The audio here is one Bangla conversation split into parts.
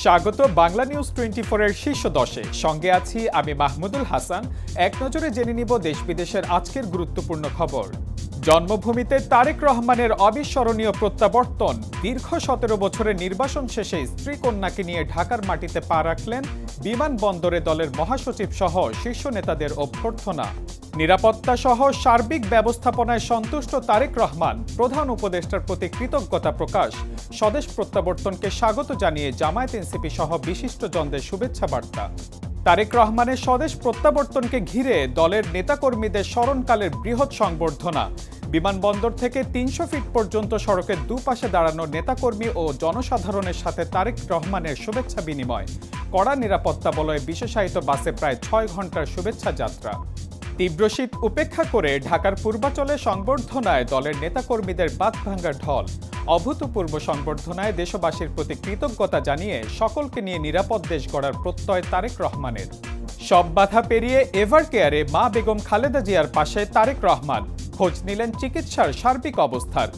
স্বাগত বাংলা নিউজ 24 এর শীর্ষ 10-এ। সঙ্গে আছি আমি মাহমুদুল হাসান। এক নজরে জেনে নিব দেশ বিদেশের আজকের গুরুত্বপূর্ণ খবর। জন্মভূমিতে তারেক রহমানের অবিস্মরণীয় প্রত্যাবর্তন। দীর্ঘ 17 বছরের নির্বাসন শেষে স্ত্রী কন্যাকে নিয়ে ঢাকার মাটিতে পা রাখলেন। বিমানবন্দরে দলের মহাসচিব সহ শীর্ষ নেতাদের অভ্যর্থনা। নিরাপত্তা সহ সার্বিক ব্যবস্থাপনায় সন্তুষ্ট তারেক রহমান। প্রধান উপদেষ্টার প্রতি কৃতজ্ঞতা প্রকাশ। স্বদেশ প্রত্যাবর্তনকে স্বাগত জানিয়ে জামায়াত এনসিপি সহ বিশিষ্টজনদের শুভেচ্ছা বার্তা। তারেক রহমানের স্বদেশ প্রত্যাবর্তনকে ঘিরে দলের নেতাকর্মীদের স্মরণকালের বৃহৎ সংবর্ধনা। বিমানবন্দর থেকে 300 ফিট পর্যন্ত সড়কের দুপাশে দাঁড়ানো নেতাকর্মী ও জনসাধারণের সাথে তারেক রহমানের শুভেচ্ছা বিনিময়। কড়া নিরাপত্তা বলয়ে বিশেষায়িত বাসে প্রায় 6 ঘন্টার শুভেচ্ছা যাত্রা। তীব্র শীত উপেক্ষা করে ঢাকার পূর্বাচলে সংবর্ধনায় দলের নেতাকর্মীদের বাঁধভাঙ্গা ঢল। অভূতপূর্ব সংবর্ধনায় দেশবাসীর প্রতি কৃতজ্ঞতা জানিয়ে সকলকে নিয়ে নিরাপদ দেশ গড়ার প্রত্যয় তারেক রহমানের। সব বাধা পেরিয়ে এভার কেয়ারে মা বেগম খালেদা জিয়ার পাশে তারেক রহমান। খোঁজ নিলেন চিকিৎসার সার্বিক অবস্থার।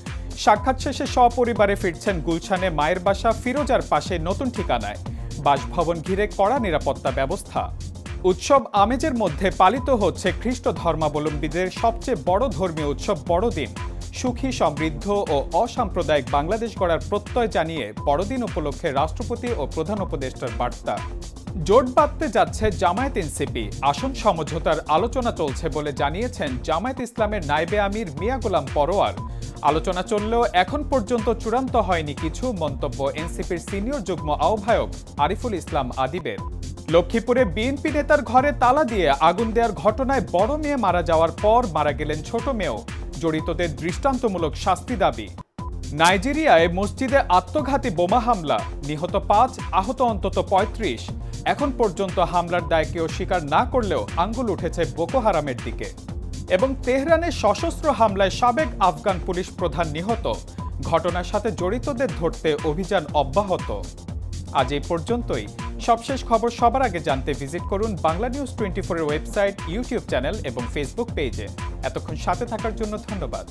সাক্ষাৎ শেষে সপরিবারে ফিরছেন গুলশানে মায়ের বাসা ফিরোজার পাশে নতুন ঠিকানায়। বাসভবন ঘিরে কড়া নিরাপত্তা ব্যবস্থা। উৎসব আমেজের মধ্যে পালিত হচ্ছে খ্রিস্ট ধর্মাবলম্বীদের সবচেয়ে বড় ধর্মীয় উৎসব বড়দিন। সুখী, সমৃদ্ধ ও অসাম্প্রদায়িক বাংলাদেশ গড়ার প্রত্যয় জানিয়ে বড়দিন উপলক্ষে রাষ্ট্রপতি ও প্রধান উপদেষ্টার বার্তা। জোট বাঁধতে যাচ্ছে জামায়াত এনসিপি। আসন সমঝোতার আলোচনা চলছে বলে জানিয়েছেন জামায়াত ইসলামের নায়েবে আমির মিয়া গোলাম পরোয়ার। আলোচনা চললেও এখন পর্যন্ত চূড়ান্ত হয়নি কিছু, মন্তব্য এনসিপির সিনিয়র যুগ্ম আহ্বায়ক আরিফুল ইসলাম আদিবের। লক্ষ্মীপুরে বিএনপি নেতার ঘরে তালা দিয়ে আগুন দেওয়ার ঘটনায় বড় মেয়ে মারা যাওয়ার পর মারা গেলেন ছোট মেয়েও। জড়িতদের দৃষ্টান্তমূলক শাস্তি দাবি। নাইজেরিয়ায় মসজিদে আত্মঘাতী বোমা হামলা, নিহত 5, আহত অন্তত 35। এখন পর্যন্ত হামলার দায় কেউ স্বীকার না করলেও আঙ্গুল উঠেছে বোকো হারামের দিকে। এবং তেহরানে সশস্ত্র হামলায় সাবেক আফগান পুলিশ প্রধান নিহত। ঘটনার সাথে জড়িতদের ধরতে অভিযান অব্যাহত। আজ এই পর্যন্তই। সবশেষ খবর সবার আগে জানতে ভিজিট করুন বাংলা নিউজ 24 এর ওয়েবসাইট, ইউটিউব চ্যানেল এবং ফেসবুক পেজে। এতক্ষণ সাথে থাকার জন্য ধন্যবাদ।